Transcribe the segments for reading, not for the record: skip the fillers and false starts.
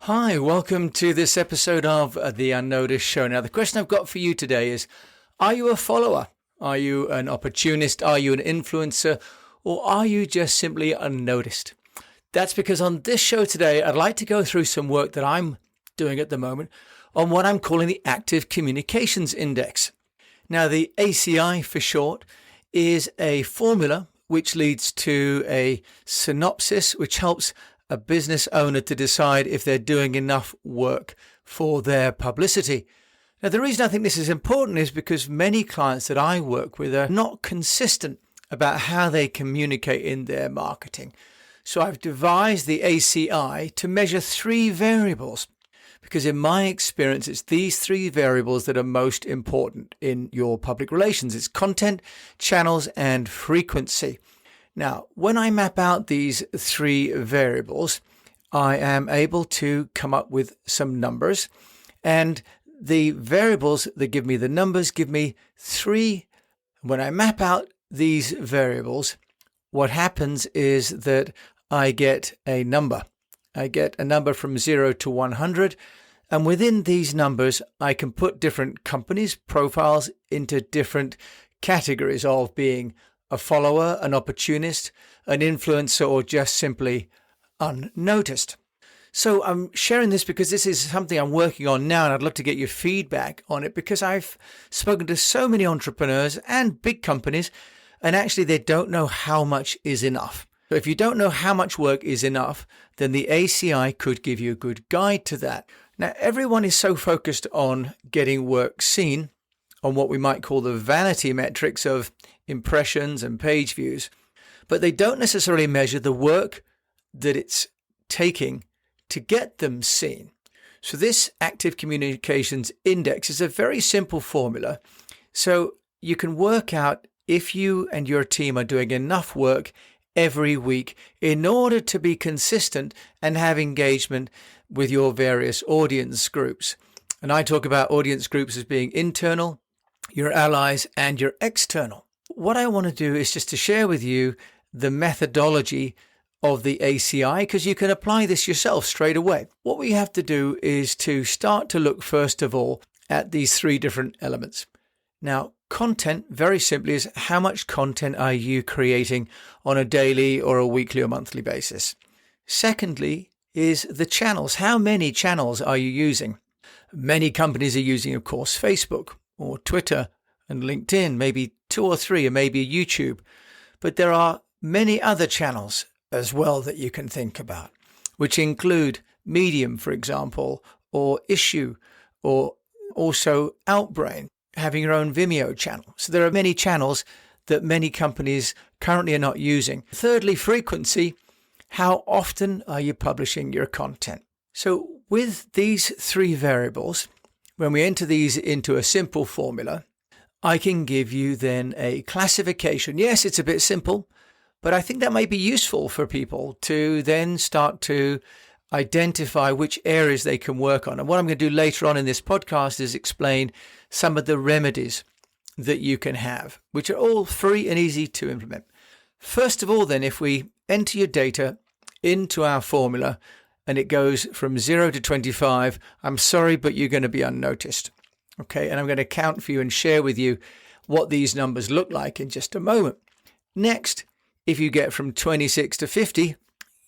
Hi, welcome to this episode of the UnNoticed show. Now, the question I've got for you today is, are you a follower? Are you an opportunist? Are you an influencer? Or are you just simply unnoticed? That's because on this show today, I'd like to go through some work that I'm doing at the moment on what I'm calling the Active Communications Index. Now, the ACI for short is a formula which leads to a synopsis which helps a business owner to decide if they're doing enough work for their publicity. Now, the reason I think this is important is because many clients that I work with are not consistent about how they communicate in their marketing. So I've devised the ACI to measure three variables, because in my experience, it's these three variables that are most important in your public relations. It's content, channels, and frequency. Now, when I map out these three variables, I am able to come up with some numbers, and the variables that give me the numbers give me three. When I map out these variables, what happens is that I get a number. I get a number from 0 to 100, and within these numbers, I can put different companies' profiles into different categories of being a follower, an opportunist, an influencer, or just simply unnoticed. So I'm sharing this because this is something I'm working on now, and I'd love to get your feedback on it, because I've spoken to so many entrepreneurs and big companies, and actually they don't know how much is enough. So if you don't know how much work is enough, then the ACI could give you a good guide to that. Now, everyone is so focused on getting work seen, on what we might call the vanity metrics of impressions and page views, but they don't necessarily measure the work that it's taking to get them seen. So this Active Communications Index is a very simple formula. So you can work out if you and your team are doing enough work every week in order to be consistent and have engagement with your various audience groups. And I talk about audience groups as being internal, your allies, and your external. What I want to do is just to share with you the methodology of the ACI, because you can apply this yourself straight away. What we have to do is to start to look first of all at these three different elements. Now, content, very simply, is how much content are you creating on a daily or a weekly or monthly basis. Secondly is the channels. How many channels are you using? Many companies are using, of course, Facebook or Twitter and LinkedIn, maybe 2 or 3, or maybe YouTube. But there are many other channels as well that you can think about, which include Medium, for example, or Issue, or also Outbrain, having your own Vimeo channel. So there are many channels that many companies currently are not using. Thirdly, frequency. How often are you publishing your content? So with these three variables, when we enter these into a simple formula, I can give you then a classification. Yes, it's a bit simple, but I think that may be useful for people to then start to identify which areas they can work on. And what I'm going to do later on in this podcast is explain some of the remedies that you can have, which are all free and easy to implement. First of all, then, if we enter your data into our formula and it goes from 0 to 25, I'm sorry, but you're going to be unnoticed. Okay, and I'm going to count for you and share with you what these numbers look like in just a moment. Next, if you get from 26 to 50,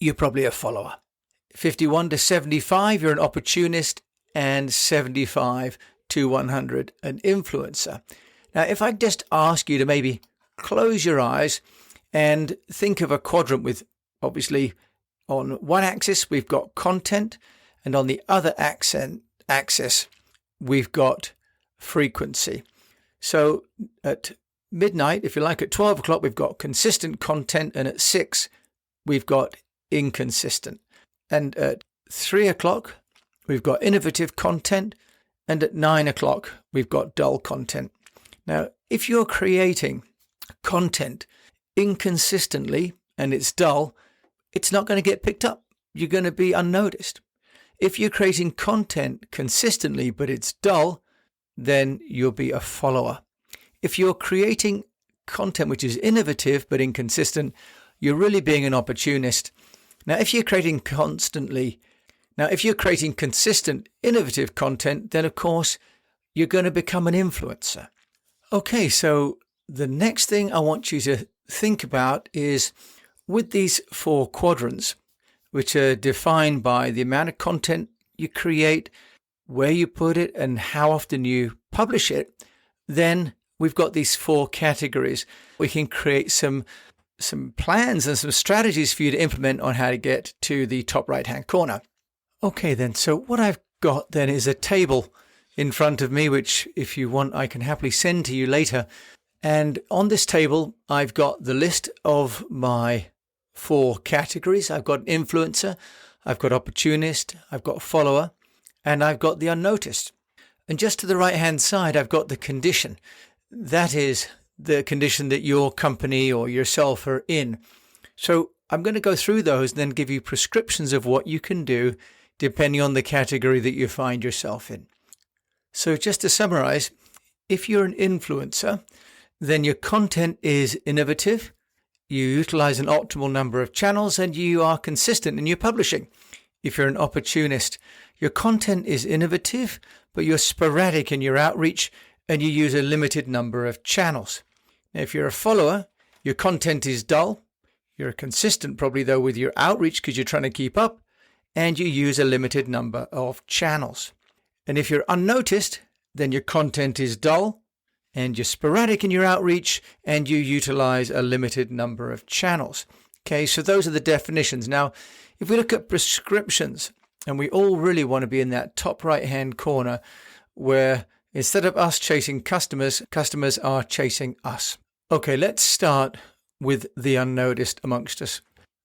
you're probably a follower. 51 to 75, you're an opportunist, and 75 to 100, an influencer. Now, if I just ask you to maybe close your eyes and think of a quadrant with, obviously, on one axis, we've got content, and on the other axis, we've got frequency. So at midnight, if you like, at 12 o'clock, we've got consistent content, and at 6, we've got inconsistent. And at 3 o'clock, we've got innovative content, and at 9 o'clock, we've got dull content. Now, if you're creating content inconsistently and it's dull, it's not going to get picked up. You're going to be unnoticed. If you're creating content consistently but it's dull, then you'll be a follower. If you're creating content which is innovative but inconsistent, you're really being an opportunist. Now, if you're creating constantly Now, if you're creating consistent, innovative content, then of course, you're going to become an influencer. Okay, so the next thing I want you to think about is with these 4 quadrants, which are defined by the amount of content you create, where you put it, and how often you publish it, then we've got these 4 categories. We can create some plans and some strategies for you to implement on how to get to the top right-hand corner. Okay, then, so what I've got then is a table in front of me, which if you want, I can happily send to you later. And on this table, I've got the list of my 4 categories. I've got influencer, I've got opportunist, I've got follower, and I've got the unnoticed. And just to the right-hand side, I've got the condition. That is the condition that your company or yourself are in. So I'm going to go through those and then give you prescriptions of what you can do depending on the category that you find yourself in. So just to summarize, if you're an influencer, then your content is innovative, you utilize an optimal number of channels, and you are consistent in your publishing. If you're an opportunist, your content is innovative, but you're sporadic in your outreach and you use a limited number of channels. Now, if you're a follower, your content is dull. You're consistent probably though with your outreach because you're trying to keep up, and you use a limited number of channels. And if you're unnoticed, then your content is dull and you're sporadic in your outreach and you utilize a limited number of channels. Okay, so those are the definitions. Now, if we look at prescriptions, and we all really want to be in that top right-hand corner where instead of us chasing customers, customers are chasing us. Okay, let's start with the unnoticed amongst us.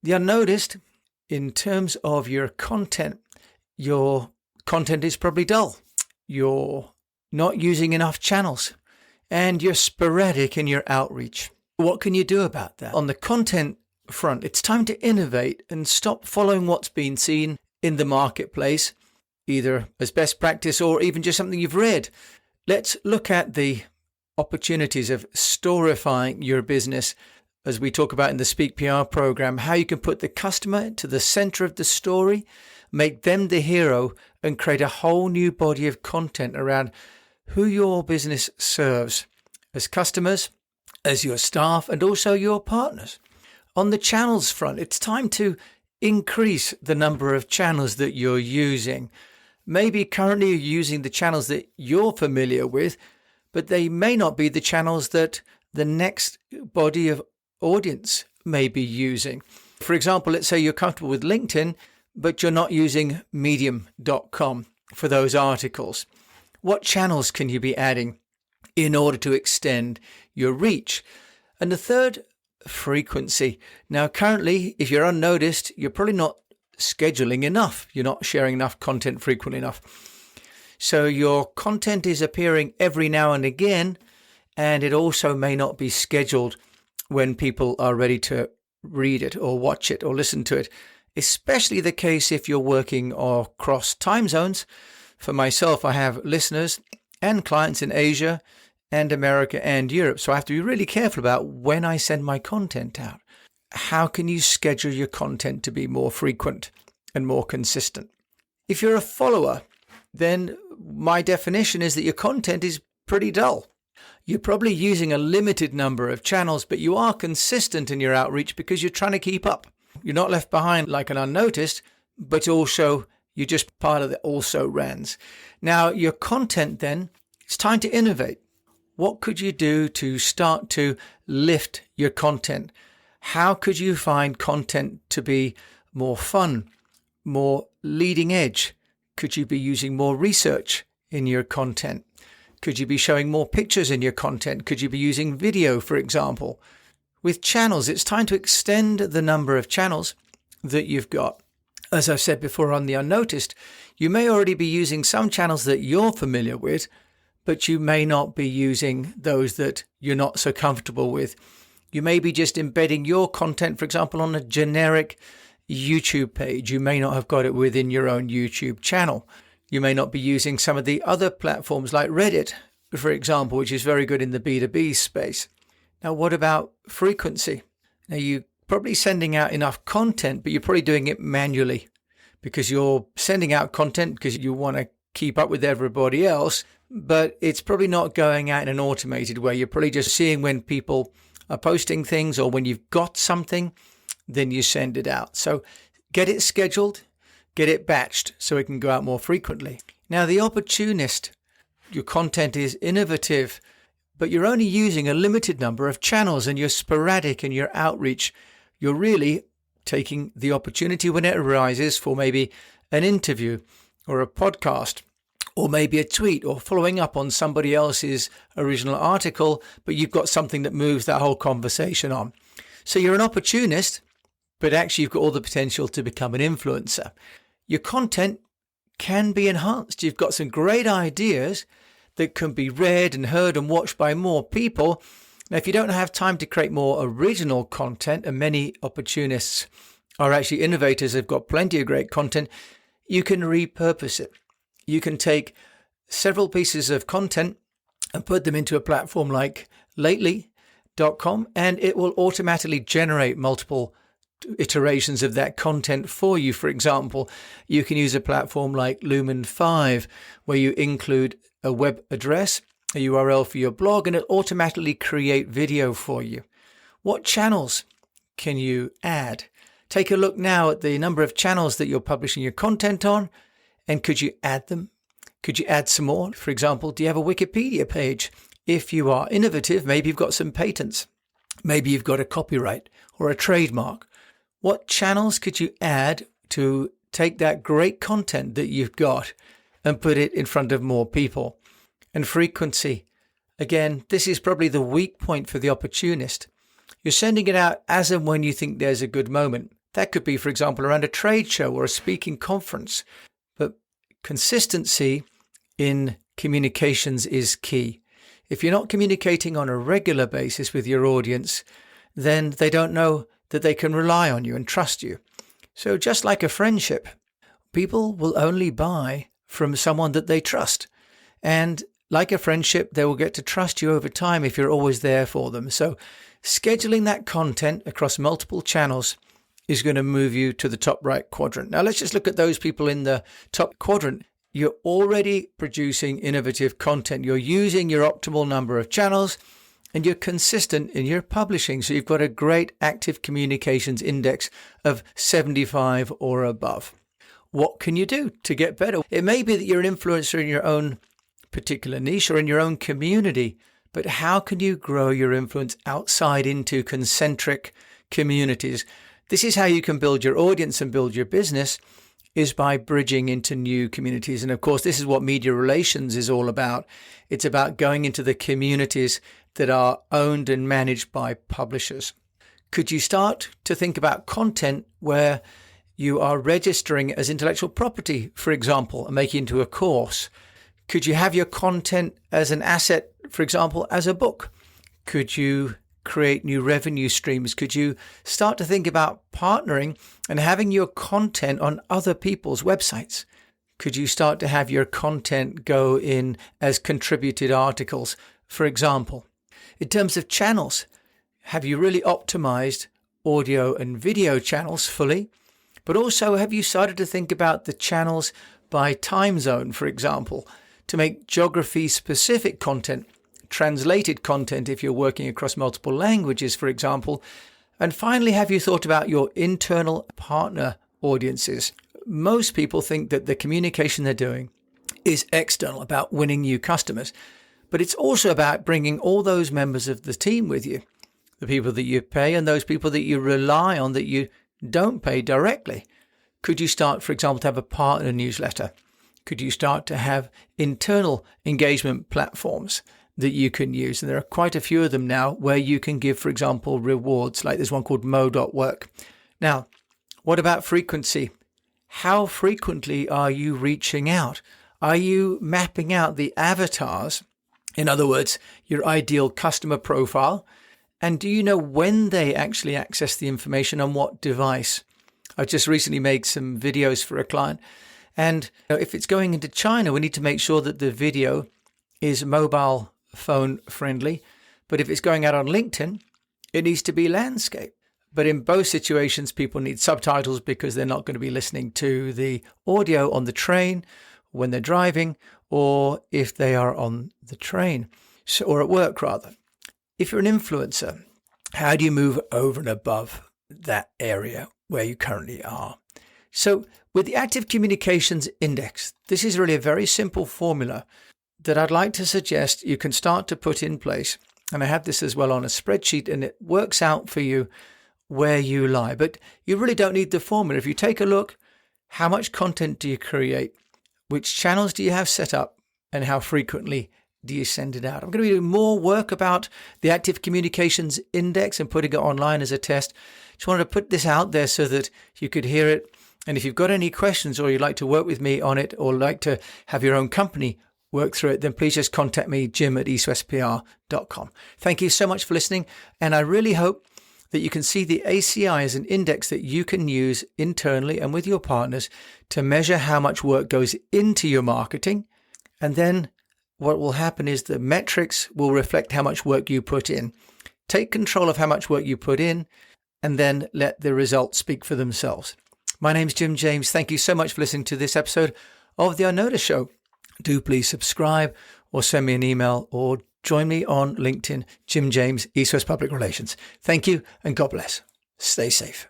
The unnoticed, in terms of your content is probably dull. You're not using enough channels and you're sporadic in your outreach. What can you do about that? On the content front, it's time to innovate and stop following what's been seen in the marketplace, either as best practice or even just something you've read. Let's look at the opportunities of storifying your business, as we talk about in the Speak PR program, how you can put the customer to the center of the story, make them the hero, and create a whole new body of content around who your business serves as customers, as your staff, and also your partners. On the channels front, it's time to increase the number of channels that you're using. Maybe currently you're using the channels that you're familiar with, but they may not be the channels that the next body of audience may be using. For example, let's say you're comfortable with LinkedIn, but you're not using medium.com for those articles. What channels can you be adding in order to extend your reach? And the third, frequency. Now, currently, if you're unnoticed, you're probably not scheduling enough. You're not sharing enough content frequently enough. So your content is appearing every now and again, and it also may not be scheduled when people are ready to read it or watch it or listen to it. Especially the case if you're working across time zones. For myself, I have listeners and clients in Asia and America and Europe. So I have to be really careful about when I send my content out. How can you schedule your content to be more frequent and more consistent? If you're a follower, then my definition is that your content is pretty dull. You're probably using a limited number of channels, but you are consistent in your outreach because you're trying to keep up. You're not left behind like an unnoticed, but also you're just part of the also-rans. Now, your content then, it's time to innovate. What could you do to start to lift your content? How could you find content to be more fun, more leading edge? Could you be using more research in your content? Could you be showing more pictures in your content? Could you be using video, for example? With channels, it's time to extend the number of channels that you've got. As I've said before on the unnoticed, you may already be using some channels that you're familiar with, but you may not be using those that you're not so comfortable with. You may be just embedding your content, for example, on a generic YouTube page. You may not have got it within your own YouTube channel. You may not be using some of the other platforms like Reddit, for example, which is very good in the B2B space. Now, what about frequency? Now, you're probably sending out enough content, but you're probably doing it manually because you're sending out content because you want to keep up with everybody else, but it's probably not going out in an automated way. You're probably just seeing when people are posting things, or when you've got something, then you send it out. So get it scheduled, get it batched so it can go out more frequently. Now, the Opportunist, your content is innovative, but you're only using a limited number of channels and you're sporadic in your outreach. You're really taking the opportunity when it arises for maybe an interview or a podcast, or maybe a tweet, or following up on somebody else's original article, but you've got something that moves that whole conversation on. So you're an opportunist, but actually you've got all the potential to become an influencer. Your content can be enhanced. You've got some great ideas that can be read and heard and watched by more people. Now, if you don't have time to create more original content, and many opportunists are actually innovators, they've got plenty of great content, you can repurpose it. You can take several pieces of content and put them into a platform like lately.com, and it will automatically generate multiple iterations of that content for you. For example, you can use a platform like Lumen 5, where you include a web address, a URL for your blog, and it'll automatically create video for you. What channels can you add? Take a look now at the number of channels that you're publishing your content on, and could you add them? Could you add some more? For example, do you have a Wikipedia page? If you are innovative, maybe you've got some patents. Maybe you've got a copyright or a trademark. What channels could you add to take that great content that you've got and put it in front of more people? And frequency. Again, this is probably the weak point for the opportunist. You're sending it out as and when you think there's a good moment. That could be, for example, around a trade show or a speaking conference. But consistency in communications is key. If you're not communicating on a regular basis with your audience, then they don't know that they can rely on you and trust you. So just like a friendship, people will only buy from someone that they trust. And like a friendship, they will get to trust you over time if you're always there for them. So scheduling that content across multiple channels is going to move you to the top right quadrant. Now let's just look at those people in the top quadrant. You're already producing innovative content. You're using your optimal number of channels, and you're consistent in your publishing. So you've got a great active communications index of 75 or above. What can you do to get better? It may be that you're an influencer in your own particular niche or in your own community, but how can you grow your influence outside into concentric communities? This is how you can build your audience and build your business, is by bridging into new communities. And of course, this is what media relations is all about. It's about going into the communities that are owned and managed by publishers. Could you start to think about content where you are registering as intellectual property, for example, and making it into a course? Could you have your content as an asset, for example, as a book? Could you create new revenue streams? Could you start to think about partnering and having your content on other people's websites? Could you start to have your content go in as contributed articles, for example? In terms of channels, have you really optimized audio and video channels fully? But also, have you started to think about the channels by time zone, for example, to make geography-specific content, translated content if you're working across multiple languages, for example? And finally, have you thought about your internal partner audiences? Most people think that the communication they're doing is external, about winning new customers, but it's also about bringing all those members of the team with you, the people that you pay and those people that you rely on that you don't pay directly. Could you start, for example, to have a partner newsletter? Could you start to have internal engagement platforms that you can use? And there are quite a few of them now where you can give, for example, rewards, like there's one called Mo.work. Now, what about frequency? How frequently are you reaching out? Are you mapping out the avatars? In other words, your ideal customer profile. And do you know when they actually access the information on what device? I've just recently made some videos for a client. And if it's going into China, we need to make sure that the video is mobile phone friendly. But if it's going out on LinkedIn, it needs to be landscape. But in both situations, people need subtitles because they're not going to be listening to the audio on the train when they're driving, or if they are on the train, or at work rather. If you're an influencer, how do you move over and above that area where you currently are? So with the Active Communications Index, this is really a very simple formula that I'd like to suggest you can start to put in place. And I have this as well on a spreadsheet, and it works out for you where you lie. But you really don't need the formula. If you take a look, how much content do you create? Which channels do you have set up? And how frequently do you send it out? I'm going to be doing more work about the Active Communications Index and putting it online as a test. Just wanted to put this out there so that you could hear it. And if you've got any questions, or you'd like to work with me on it, or like to have your own company work through it, then please just contact me, jim@eastwestpr.com. Thank you so much for listening. And I really hope that you can see the ACI as an index that you can use internally and with your partners to measure how much work goes into your marketing. And then what will happen is the metrics will reflect how much work you put in. Take control of how much work you put in, and then let the results speak for themselves. My name's Jim James. Thank you so much for listening to this episode of The UnNoticed Show. Do please subscribe, or send me an email, or join me on LinkedIn, Jim James, East West Public Relations. Thank you, and God bless. Stay safe.